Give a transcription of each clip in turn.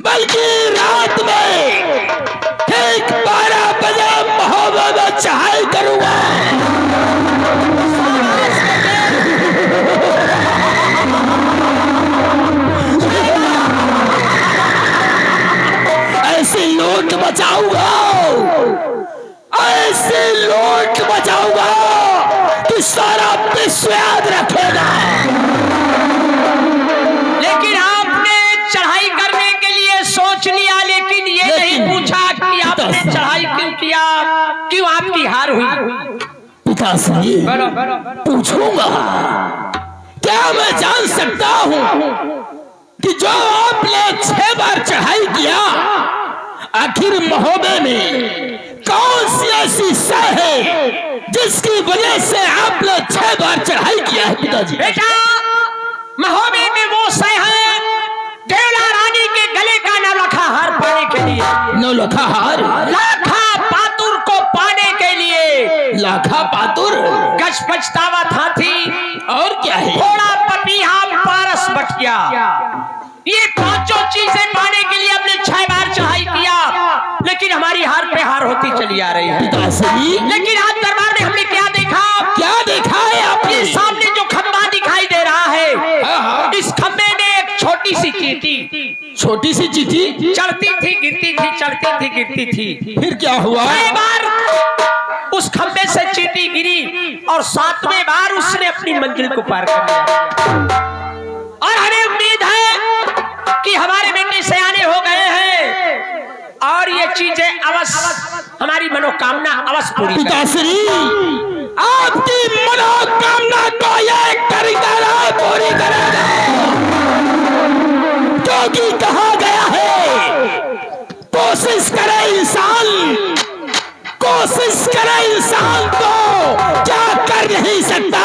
बल्कि रात में ठीक 12 बजे महोबा में चढ़ाई करूंगा। ऐसी लूट मचाऊंगा, ऐसी लूट मचाऊंगा कि सारा विश्व याद रखेगा। लेकिन आपने चढ़ाई करने के लिए सोच लिया, लेकिन ये नहीं पूछा कि आपने चढ़ाई क्यों किया, क्यों आपकी हार हुई? पिताश्री, पूछूंगा। क्या मैं जान सकता हूं कि जो आपने 6 बार चढ़ाई किया, आखिर महोबे में कौन सी ऐसी सह है जिसकी वजह से आपने 6 बार चढ़ाई किया है? पिताजी, बेटा, महोबे में वो सह है देवला रानी के गले का नौलखा हार पाने के लिए। नौलखा हार? लाखा पातुर को पाने के लिए। लाखा पातुर? गज पछतावा था थी, और क्या है? घोड़ा, पपीहा, पारस, बटिया, ये 5 चीजें पाने के लिए हमने 6 बार चढ़ाई किया, लेकिन हमारी हार पे हार होती चली आ रही है। पिताश्री, लेकिन आज दरबार में हमने क्या देखा? क्या देखा है आपने? सामने जो खंबा दिखाई दे रहा है, इस खंबे में एक छोटी सी चींटी, छोटी सी चींटी चढ़ती थी गिरती थी, चढ़ती थी गिरती थी। फिर क्या हुआ? 6 बार उस खंबे से चींटी गिरी और 7वें बार उसने अपनी मंजिल को पार कर लिया। और हमें उम्मीद है कि हमारे बेटे सयाने हो गए हैं और ये चीजें अवश्य, हमारी मनोकामना अवश्य पूरी। पिताश्री, आपकी मनोकामना को एक तरीका पूरी करेगा, क्योंकि कहा गया है कोशिश करे इंसान, कोशिश करे इंसान तो क्या कर नहीं सकता,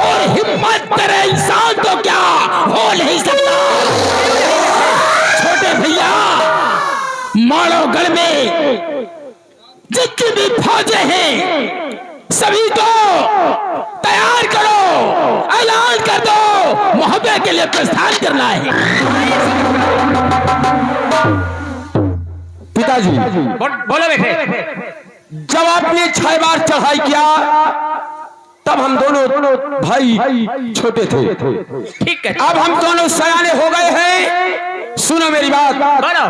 और हिम्मत करे इंसान तो क्या हो नहीं सकता। छोटे भैया, मानवगढ़ में जितनी भी फौजें हैं सभी को तैयार करो, ऐलान कर दो, मोहब्बत के लिए प्रस्थान करना है। पिताजी, बोलो बेटे। जब आपने 6 बार चढ़ाई किया तब हम दोनों भाई छोटे थे। ठीक है, अब हम दोनों सयाने हो गए हैं। सुनो मेरी बात। बोलो।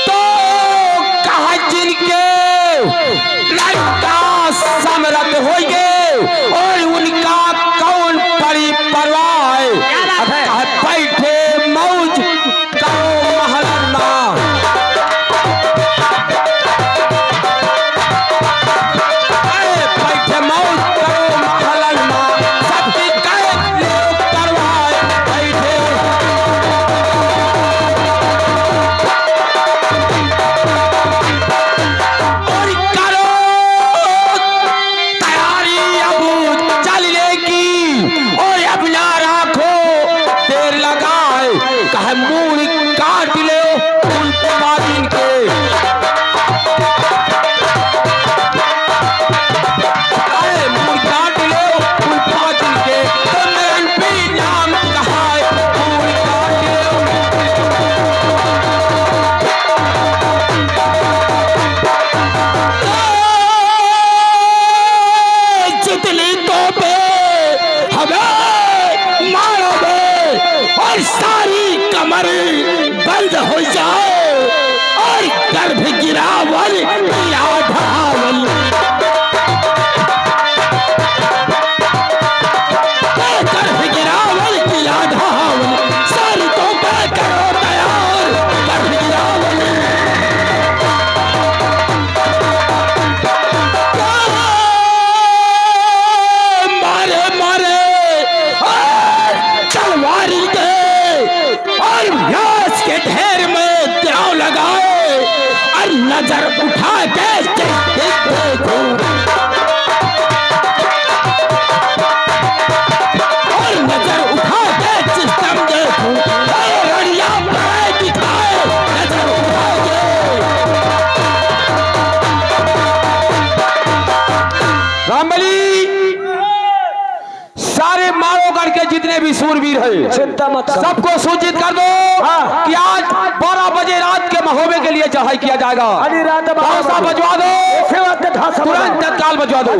तो कहा जिनके लड़का समरथ होइगे और उनका कौन पड़ी परवाह है, बैठे मौज करो महलना। बैठे मौज करो महलना, सबकी कैद ले करवाए बैठे। और करो तैयारी अब चलने की, और अपना राखो देर लगाए, कहे मूड़ काट ले उन मादिन के। अरे मूड़ काट ले उन मादिन के, तो मेरन भी नाम कहाए, मूड़ काट ले। जितनी तोपे हमें मारोगे और सारी कमर बंद हो जाए, और गर्भ गिरावल पीला ढावल, गर्भ गिरावल पीला ढावल, सारी तोपे करो तैयार, गर्भ गिरावल। मारे मारे तलवार के और व्यास के ढेर में तिराव लगाए, और नजर उठा के देखो, और नजर उठा के सिस्टम देखो, रड़िया पाए दिखाए, नजर उठा के। रामबली, सारे मारोगढ़ के जितने भी सूरवीर हैं चिंता मत करो। सबको सूचित कर दो कि आज 12 बजे रात के महोबे के लिए चढ़ाई किया जाएगा। अरे रात ढोसा बजवा दो, तुरंत तत्काल बजवा दो।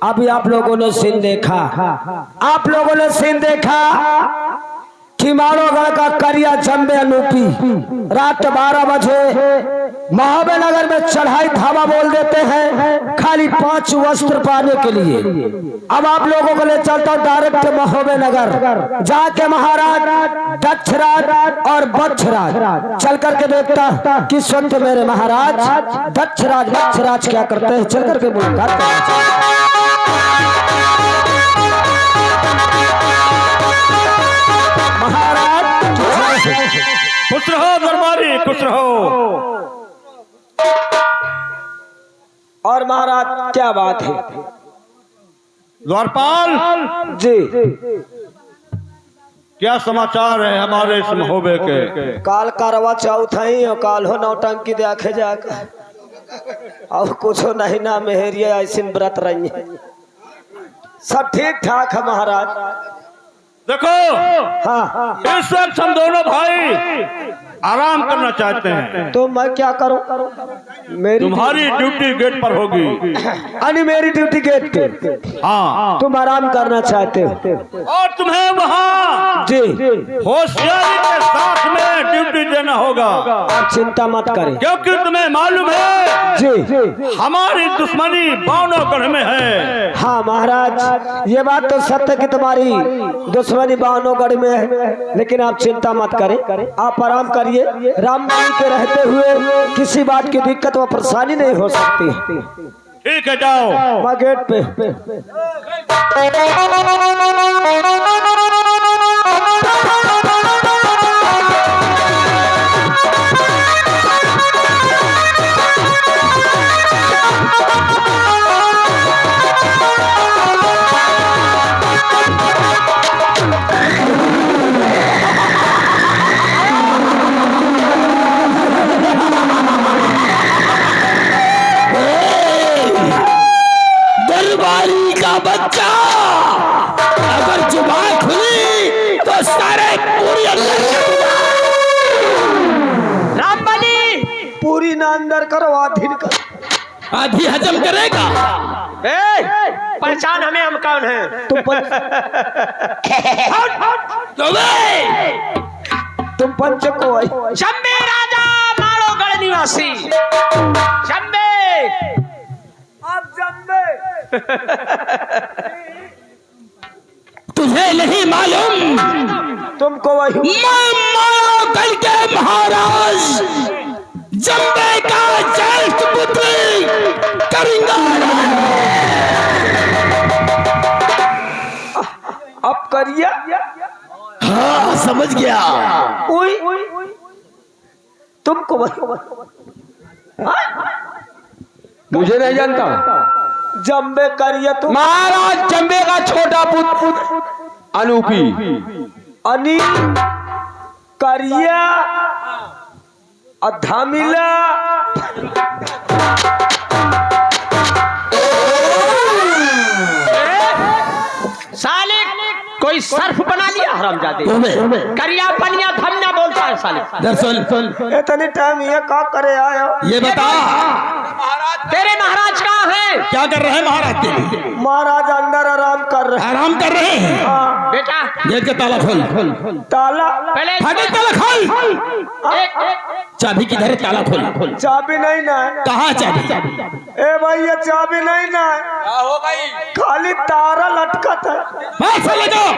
अभी आप लोगों ने सीन देखा, आप लोगों ने सीन देखा कि माड़ोगढ़ का करिया जम्बे अनूपी रात 12 बजे महोबे नगर में चढ़ाई धावा बोल देते हैं खाली 5 वस्त्र पाने के लिए। अब आप लोगों को ले चलता हूँ डायरेक्ट महोबे नगर, जाके महाराज दक्षराज और बक्षराज चल करके देखता किस वक्त मेरे महाराज दक्षराज बक्षराज क्या करते हैं, चल करके मुलाकात करना। खुश रहो दरबारी, खुश रहो। और महाराज क्या बात है द्वारपाल जी, क्या समाचार है हमारे इस महोबे के? काल करवा चौथ है और काल हो नौटंकी देखे जाकर और कुछ नहीं ना मेहरिया ऐसी व्रत रही है, सब ठीक ठाक है महाराज। देखो हाँ इस वक्त हम दोनों भाई आराम करना चाहते हैं। तो मैं क्या करूं? मेरी तुम्हारी ड्यूटी गेट पर होगी। अरे मेरी ड्यूटी गेट पे, हाँ, तुम आराम करना चाहते हो और तुम्हें वहाँ जी, होशियारी के साथ में ड्यूटी देना होगा, आप चिंता मत करें क्योंकि तुम्हें मालूम है जी। हमारी दुश्मनी बावनोगढ़ में है। हाँ महाराज ये बात तो सत्य की तुम्हारी दुश्मनी बावनोगढ़ में है, लेकिन आप चिंता मत करें, आप आराम करिए। रामनवमी के रहते हुए किसी बात की दिक्कत व परेशानी नहीं हो सकती। ठीक है, जाओ। मैं गेट पे दरबारी का बच्चा अगर जुबान खुली तो सारे पूरी रामबली पूरी ना अंदर करो आधी कर, आधी हजम करेगा। पहचान हमें, हम कौन हैं? तुम पंच को आई। जम्बे राजा माड़ोगढ़ निवासी जम्बे। आप जम्बे तुझे नहीं मालूम तुमको वही मैं माड़ोगढ़ के महाराज जम्बे का ज्येष्ठ पुत्र करिंगा। अब करिए। हाँ समझ गया। उई तुमको वही मुझे नहीं जानता। जम्बे करिए तुम। महाराज जम्बे का छोटा पुत्र अनूपी अनी करिया अधामिला साले कोई सर्फ बना लिया हरामजादे। करिया पनिया धमना बोलता है साले। दरअसल इतने टाइम ये का करे आयो? ये बता तेरे महाराज कहाँ हैं? क्या कर रहे हैं महाराज के? महाराज अंदर आराम कर रहे आराम कर रहे हैं। हाँ। बेटा गेट का ताला खोल। ताला पहले फाटक ताला खोल। चाबी किधर है? ताला खोल। चाबी नहीं ना है। कहाँ चाबी? ए भाई ये चाबी नहीं ना है। क्या हो भाई? खाली तारा लटकत है। बस ले जाओ।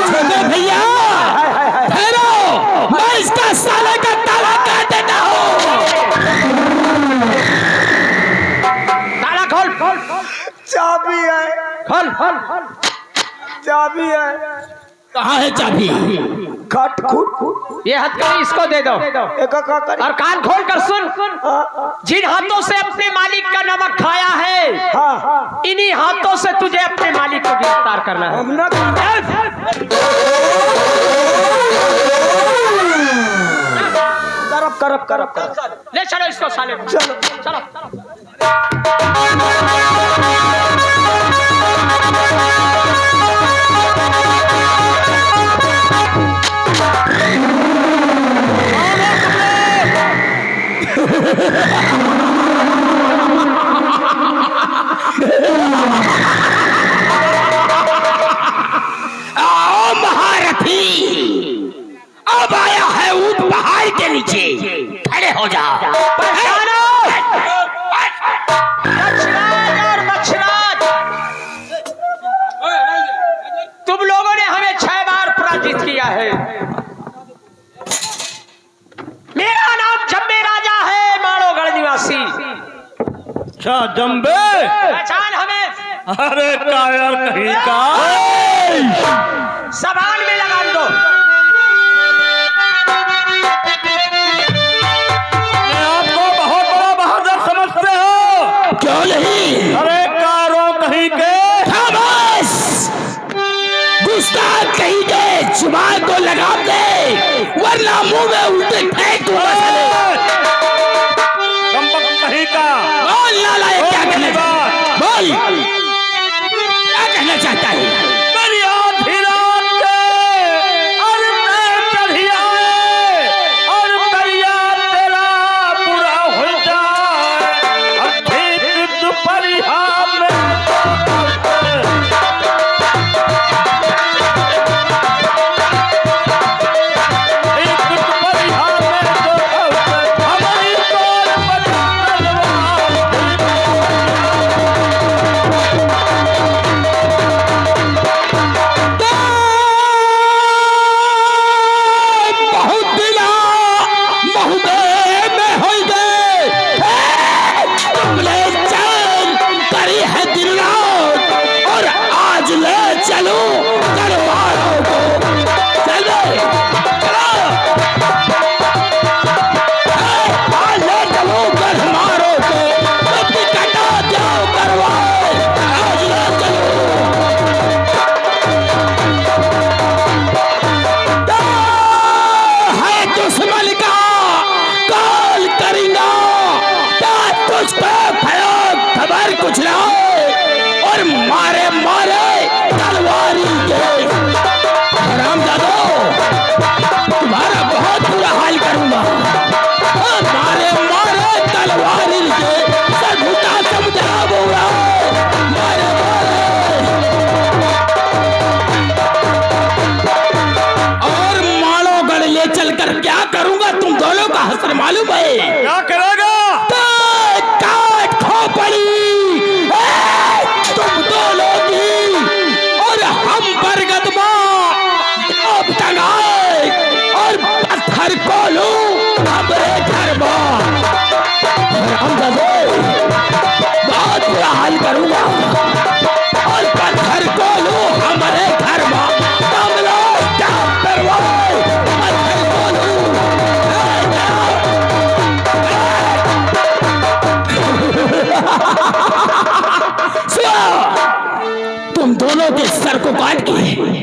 छोटे भैया ठहरो, मैं इसका साले का ताला काट देता हूँ। ताला खोल। चाबी है। खोल। चाबी है। कहाँ है चाबी? काट कूट ये हथकड़ी इसको दे दो और कान खोल कर सुन। जिन हाथों से अपने मालिक का नमक खाया है, हाँ इन्हीं हाथों से तुझे अपने मालिक को गिरफ्तार करना है। करब ले चलो इसको साले को। चलो चलो आओ महारथी, अब आया है ऊंट पहाड़ के नीचे, खड़े हो जाओ। पहचानो बछराज और बछराज, तुम लोगों ने हमें 6 बार पराजित किया है। मेरा नाम जम्बे राजा है, माड़ोगढ़ निवासी। अच्छा जम्बे, पहचान हमें। अरे कायर कहीं का, जबान में लगाम दो। मैं आपको बहुत बड़ा बहादुर समझते हो। क्यों नहीं? अरे कारों कहीं के, खामोश, गुस्ताख कहीं के, जुबान को लगाम दे, वरना मुंह में उल्टे फेंक दूंगा साले। कहीं का बोल नालायक, क्या कहना चाहता है? बोल, क्या कहना चाहता है? मेरी आधी रात के और मैं चढ़ी आए और दरिया तेरा बुरा हो जाए, और ठीक दोपहरिया में हमारी तोड़ पर बहुत दिला महुबे में हो गए, तुमने चैन करी है दिन रात, और आज ले चलो तलवारों को। चलो चलो, आज ले चलो गढ़मारों को, कभी कटा जाओ करवाए, आज ले चलो। है दुश्मन का कॉल करेंगा, क्या तुझको खबर कुछ ना हो, और मारे मारे तलवारी के। हरामजादो, तुम्हारा बहुत बुरा हाल करूंगा। मारे मारे तलवारी के, सभुता समुद्रा बोला, मारे और माड़ोगढ़ ले चलकर क्या करूंगा तुम दोनों का हसर मालूम है? क्या करेगा? काट खोपड़ी तुम दोनों की, और हम बरगद अब टंगाए, और पत्थर को लू हमरे घर में। बहुत बुरा हाल करूंगा, और पत्थर को लू हमारे घर में, तुम लोग क्या करवाए, पत्थर को लू। तुम दोनों के सर को काट के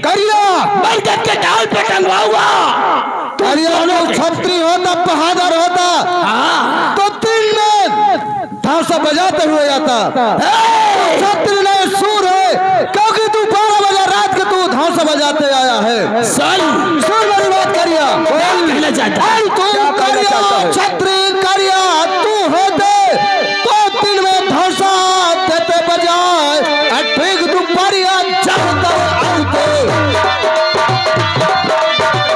करिया बरगद के डाल पे टंगवाऊंगा। करिया लोग छत्री होता, बहादुर होता, हाँ, तो 3 में धांसा बजाते हुए आता। छत्री नहीं, सूर है, क्योंकि तू 12 बजे रात के तू धांसा बजाते आया है। सुन सुन मेरी बात करिया, क्या कहना चाहता है? तू करिया छत्री करिया तू होते तो 3 में धांसा देते बजाए, ठीक दोपहरिया जब तक आते,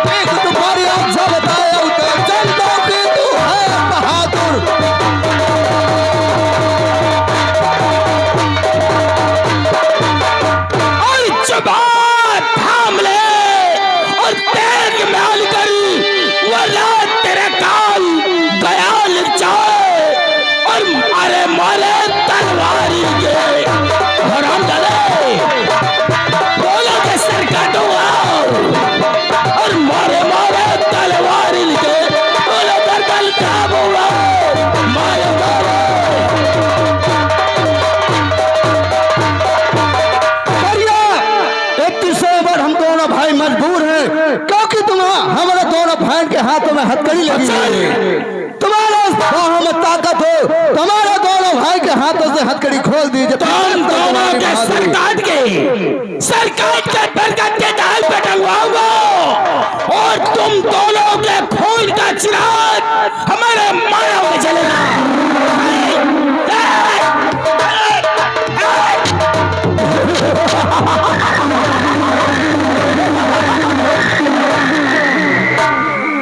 ठीक दोपहरिया जब तक आते, जनता की तू है बहादुर। और जुबान थाम ले, और तेज म्याल करी, वरना तेरे काल हथकड़ी लगी है। तुम्हारे बाहों में ताकत हो, तुम्हारे दोनों भाई के हाथों से हथकड़ी खोल दीजिए। तुम दोनों के सर काट के बरगद के डाल पे टंगवाऊंगा और तुम दोनों के खून का चिराग हमारे मानव में जलेगा।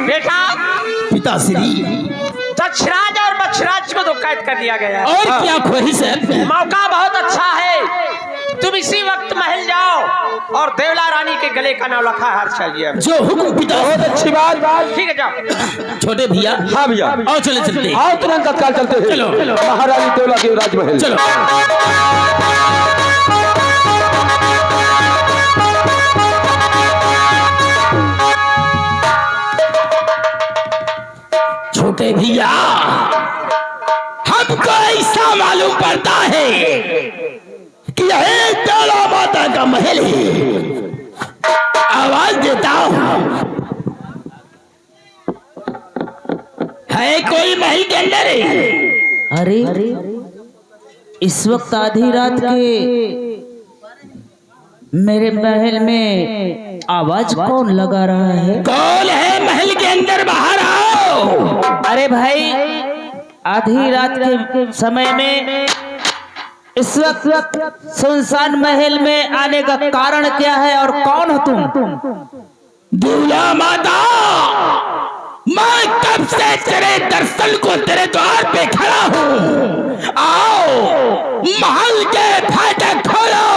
बेटा पिताश्री, दक्षराज और बक्षराज को तो कैद कर दिया गया है। और क्या ख्वाहिश है? मौका बहुत अच्छा है, तुम इसी वक्त महल जाओ और देवला रानी के गले का नौलखा हार चाहिए। जो हुक्म पिता। बहुत अच्छी बात। ठीक है, जाओ। छोटे भैया। हाँ भैया, आओ चले चलते। आओ तुरंत तत्काल चलते हैं। चलो। महारानी देवला के राजमहल। चलो। छोटे भैया, हमको ऐसा मालूम पड़ता है कि यह देवला माता का महल है। आवाज देता हूं, है कोई महल के अंदर है? अरे इस वक्त आधी रात के मेरे महल में आवाज कौन लगा रहा है? कौन है महल के अंदर? बाहर आओ। अरे भाई, आधी रात के समय में इस वक्त सुनसान महल में आने का कारण क्या है और कौन हो तुम? देवला माता, मैं कब से तेरे दर्शन को तेरे द्वार पे खड़ा हूँ। आओ, महल के फाटक खोलो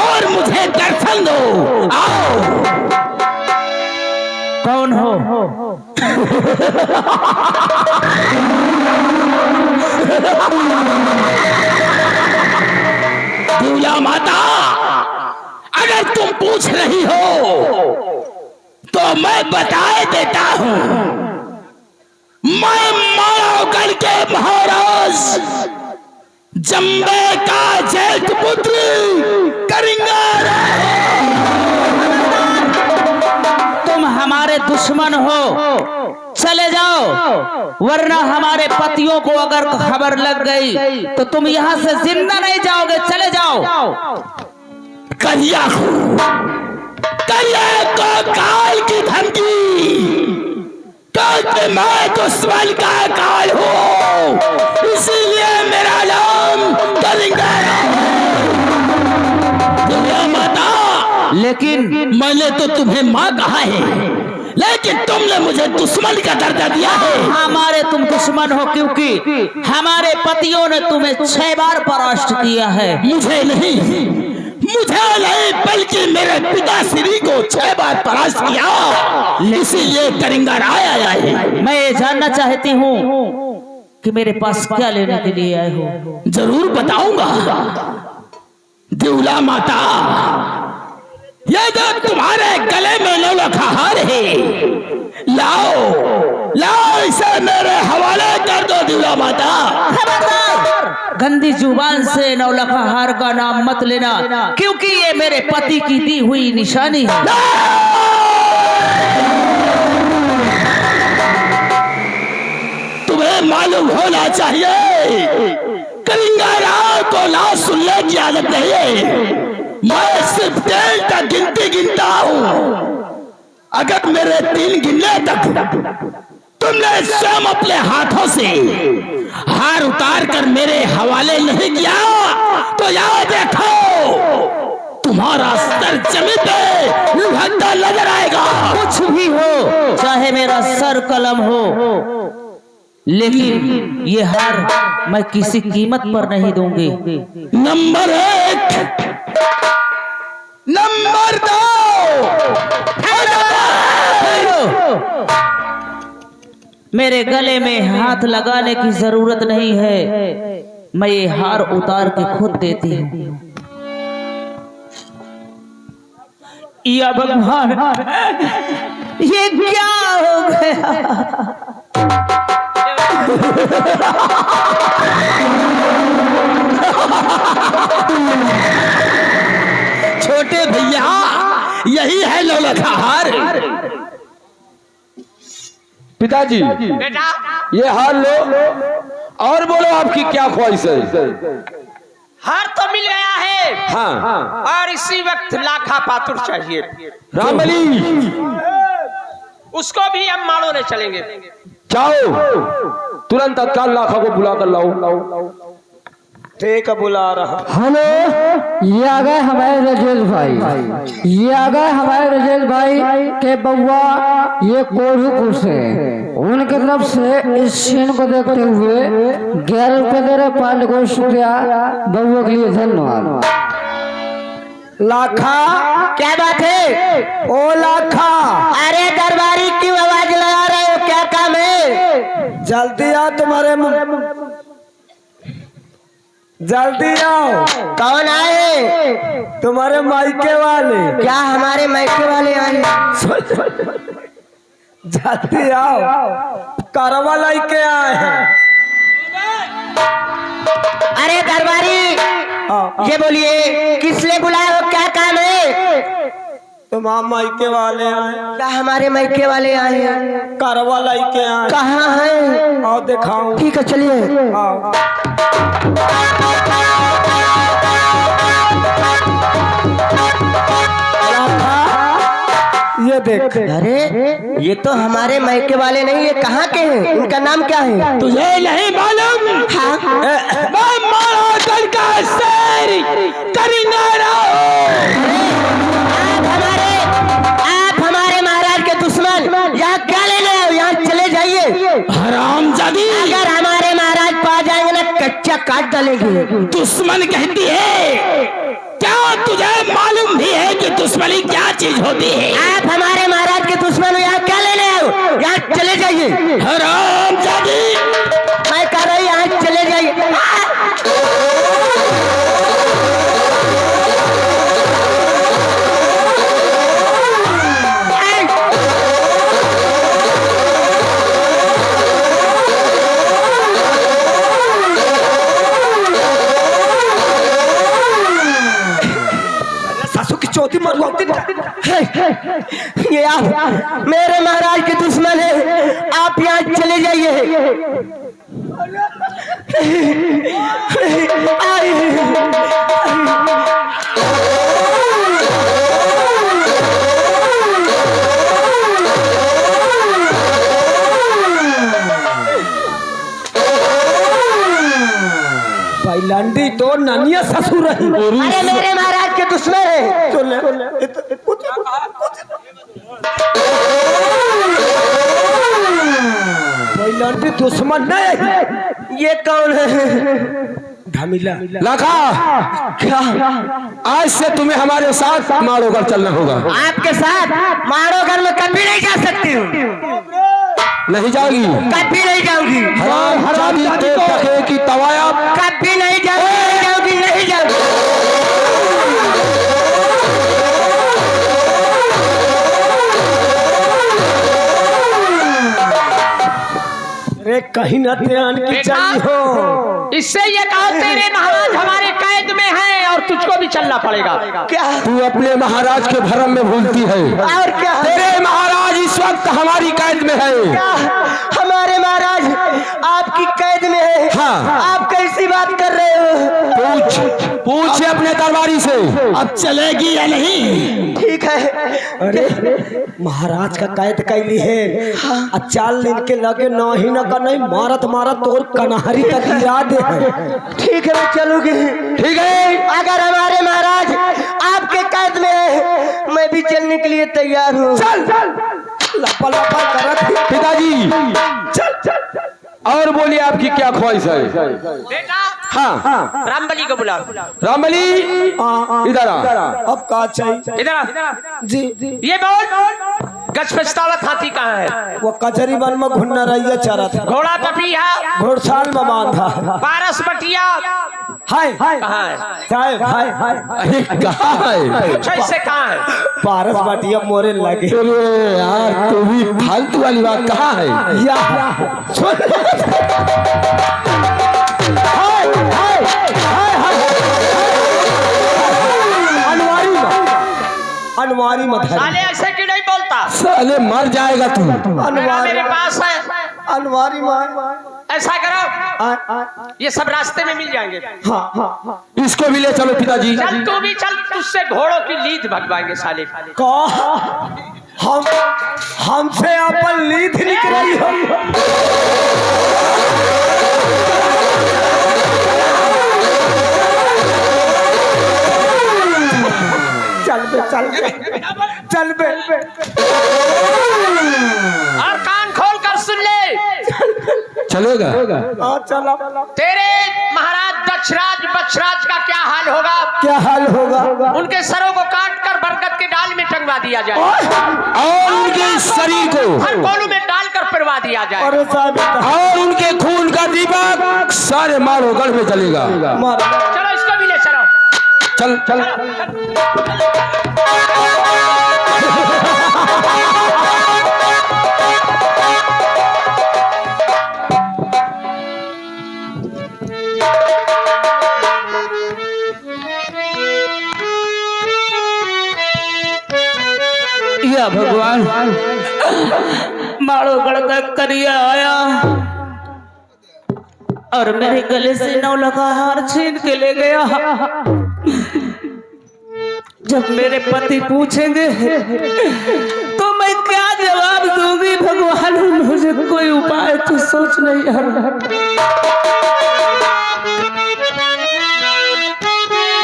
और मुझे दर्शन दो। आओ। कौन हो? देवला माता, अगर तुम पूछ रही हो तो मैं बताए देता हूं। मैं मानवगढ़ के महाराज जम्बे का ज्येष्ठ पुत्र करिंगर। तुम हमारे दुश्मन हो, चले जाओ, वरना हमारे पतियों को अगर खबर लग गई तो तुम यहाँ से जिंदा नहीं जाओगे। चले जाओ। करिया को काल की धमकी, क्योंकि मैं दुश्मन का काल हूँ, इसीलिए मेरा नाम करिंगर है। माता, लेकिन मैंने तो तुम्हें माँ कहा है, लेकिन तुमने मुझे दुश्मन का दर्जा दिया है। हमारे तुम दुश्मन हो क्योंकि हमारे पतियों ने तुम्हें 6 बार परास्त किया है। मुझे नहीं, बल्कि मेरे पिताश्री को 6 बार परास्त किया, इसीलिए करिंगर आया है। मैं ये जानना चाहती हूँ कि मेरे पास क्या लेने के लिए आए हो? जरूर बताऊंगा देवला माता। ये जो तुम्हारे गले में नौलखा हार है, लाओ इसे मेरे हवाले कर दो देवला माता। खबरदार, गंदी जुबान से नौलखा हार का नाम मत लेना, क्योंकि ये मेरे पति की दी हुई निशानी है। तुम्हें मालूम होना चाहिए, करिंगर को ना सुनने की आदत नहीं है। मैं सिर्फ 3 तक गिनती गिनता हूँ। अगर मेरे 3 गिनने तक तुमने स्वयं अपने हाथों से हार उतार कर मेरे हवाले नहीं किया तो याद रखो, तुम्हारा सर जमीन पे लुढ़कता नजर आएगा। कुछ भी हो, चाहे मेरा सर कलम हो, लेकिन ये हार मैं किसी कीमत पर नहीं दूंगी। नंबर 1, नंबर 2, मेरे गले में हाथ लगाने की जरूरत नहीं है, मैं ये हार उतार के खुद देती हूँ। या भगवान, ये क्या हो गया? छोटे भैया, यही है नौलखा हार। पिताजी बेटा ये हार लो और बोलो आपकी क्या ख्वाहिश है। हार तो मिल गया है हाँ और इसी वक्त लाखा पातुर चाहिए। रामबली उसको भी हम माड़ो ले चलेंगे। जाओ तुरंत तत्काल लाखा को बुला कर लाओ। ठीक है, बुला रहा। हेलो, ये आ गए हमारे रजेश भाई, ये आ गए हमारे रजेश भाई के बउआ, ये कोल्हापुर से। उनकी तरफ से इस सीन को देखते हुए 11 रुपये दे रहे, 5 को शुक्रिया, बउआ के लिए धन्यवाद। लाखा, क्या बात है? ओ लाखा, अरे दरबारी क्यों आवाज लगा रहे हो, क्या काम है? जल्दी आओ, जल्दी आओ। कौन आए? तुम्हारे मायके वाले। क्या हमारे मायके वाले आए? जल्दी आओ, करवा लेके आए हैं। अरे दरबारी ये बोलिए किस लिए बुलाए हो, क्या काम है? तुम्हारे मायके वाले आए, क्या हमारे मायके वाले आए हैं? करवा लेके आए। कहाँ है? आओ दिखाओ। ठीक है चलिए। आओ। ये देख। अरे ये तो हमारे मायके वाले नहीं, ये कहाँ के हैं? इनका नाम क्या है? तुझे नहीं मालूम? हाँ? मैं मारा दल का शेर करीनारा आप हमारे महाराज के दुश्मन, यहाँ क्या लेने आए? यहाँ चले जाइए। हरामजादी, अगर हमारे महाराज पा जाएंगे ना कच्चा काट डालेंगे। दुश्मन कहती है, क्या तुझे मालूम भी है कि दुश्मनी क्या चीज होती है? आप हमारे महाराज के दुश्मन हो, यहाँ क्या लेने आए हो? यहाँ चले जाइए। हरामजादी, मैं कह रही यहाँ चले जाइए। चौथी मरवाती। ये आप मेरे महाराज के दुश्मन है, आप यहाँ चले जाइए। लंडी तो नानिया ससुर रही। अरे मेरे महाराज के दुश्मन है। लंडी दुश्मन नहीं, ये कौन है? धमिला। लाखा, आज से तुम्हें हमारे साथ माड़ोगढ़ चलना होगा। आपके साथ माड़ोगढ़ में कभी नहीं जा सकती हूँ। नहीं जाओगी? कभी नहीं जाऊंगी। हरामजादी देख सके कि तवाया कभी नहीं जाऊंगी, नहीं जाऊंगी। अरे कहीं न ध्यान की चाहिए हो। इससे ये कहो तेरे महाराज हमारे कैद में हैं और तुझको भी चलना पड़ेगा। क्या? तू अपने महाराज के भरम में भूलती है। और क्या? तेरे महाराज इस वक्त हमारी कैद में है। क्या हमारे महाराज आपकी कैद में है? हाँ। आप कैसी बात कर रहे हो? पूछ अपने दरबारी से। अब चलेगी या नहीं? ठीक है। अरे महाराज का कैद कैली है। हाँ। चाल दिन के लगे नहीं न का नहीं, मारत मारत तोर कन्हरी तक याद है। ठीक है मैं चलूंगी। ठीक है, अगर हमारे महाराज आपके कैद में है, मैं भी चलने के लिए तैयार हूँ। चल चल लपा लपा करत। पिताजी चल चल। और बोलिए आपकी क्या ख्वाहिश है? बेटा हाँ, रामबली को बुला। रामबली इधर आ। अब का चाहिए? इधर आ। जी ये बोल, गजपछतावत हाथी कहाँ है? वो कचरी बन में घुन्ना रही चारा था। घोड़ा पपिया घोड़साल में बांधा। पारस बटिया हाय हाय कहाँ है? हाय हाय हाय। अरे कहाँ है? पूछो इससे कहाँ है? पारस बाटिया मोरे लगे। अरे यार, तू भी फालतू वाली बात कहाँ है? या हाय हाय हाय हाय। अनवारी में धर। साले ऐसे क्यों नहीं बोलता? पहले मर जाएगा तू। मेरा मेरे पास है। अलमारी में ऐसा करो, ये सब रास्ते में मिल जाएंगे। इसको भी ले चलो पिताजी। चल तू भी चल, तुझसे घोड़ों की लीद भगवाएंगे साले। हम हमसे अपन लीद निकली हो। चल बे और कान खोल कर सुन ले। चलेगा? चला। तेरे महाराज दक्षराज बक्षराज का क्या हाल होगा? क्या हाल होगा? उनके सरों को काट कर बरगद के डाल में टंगवा दिया जाए और उनके शरीर को हर कोलू में डालकर पिरवा दिया जाए। और उनके खून का दीपक सारे मालोगढ़ में जलेगा। चलो इसको भी ले चलो। चल चल। या भगवान, मालोगढ़ का करिया आया और मेरे गले से 9 लगा हार छीन के ले गया। जब मेरे पति पूछेंगे तो मैं क्या जवाब दूंगी? भगवान, मुझे कोई उपाय तो सोच नहीं आ रहा।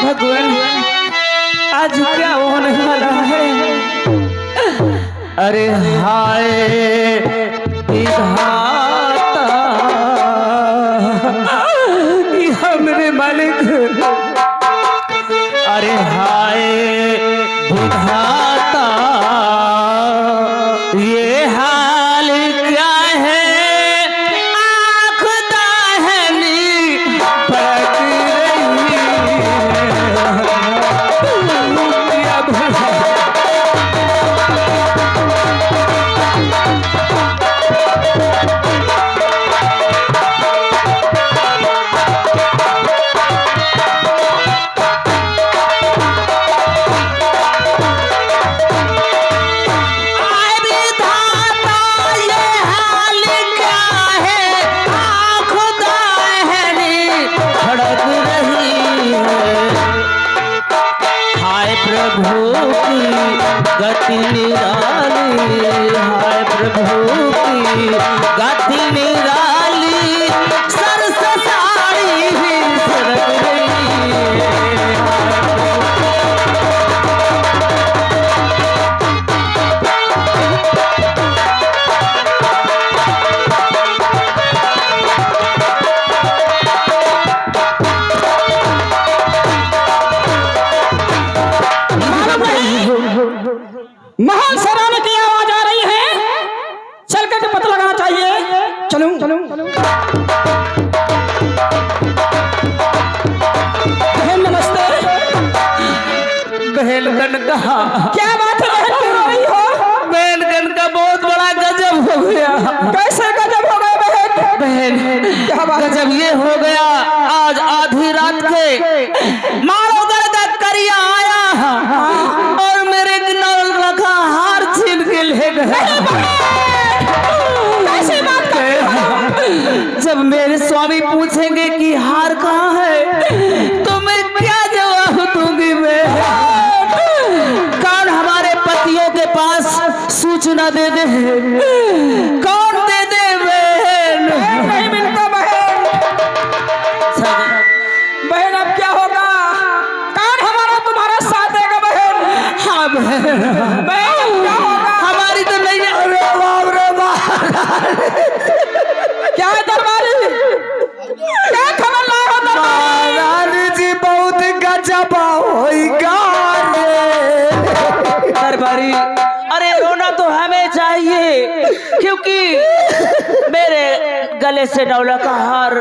भगवान, आज क्या होने वाला है? अरे हाय विधाता, मेरे मालिक, अरे हाय विधाता, ये हाल क्या है? आँख दाहिनी पलट रही गति निराली, हाय प्रभु की गति निराली, सर से साड़ी भी सरक रही है। महान सराहना की आवाज आ रही है, चल करके पता लगाना चाहिए। चलूं बहन नमस्ते। बहन कनका, क्या बात है बहन, क्यों रो रही हो? बहन कनका बहुत बड़ा गजब हो गया। कैसे गजब हो गया बहन? बहन क्या बात? गजब ये हो गया, आज आधी रात के मालोगढ़ का करिया आया और मेरे नल रखा हार छीन के ले गया। कैसे बात कर रही हो? जब मेरे स्वामी पूछेंगे कि हार कहाँ है तो मैं क्या जवाब दूंगी? मैं कौन हमारे पतियों के पास सूचना दे दे? कौन दे दे? बहन नहीं मिलता बहन। बहन अब क्या होगा? कौन हमारा तुम्हारा साथ देगा बहन? हाँ बहन, बहन अब क्या होगा? हमारी तो नहीं है। क्या है दरबारी? क्या खबर लाए हो दरबारी? रानी जी बहुत गजब होएगा रे। दरबारी, अरे रोना तो हमें चाहिए क्योंकि मेरे गले से 9 का हार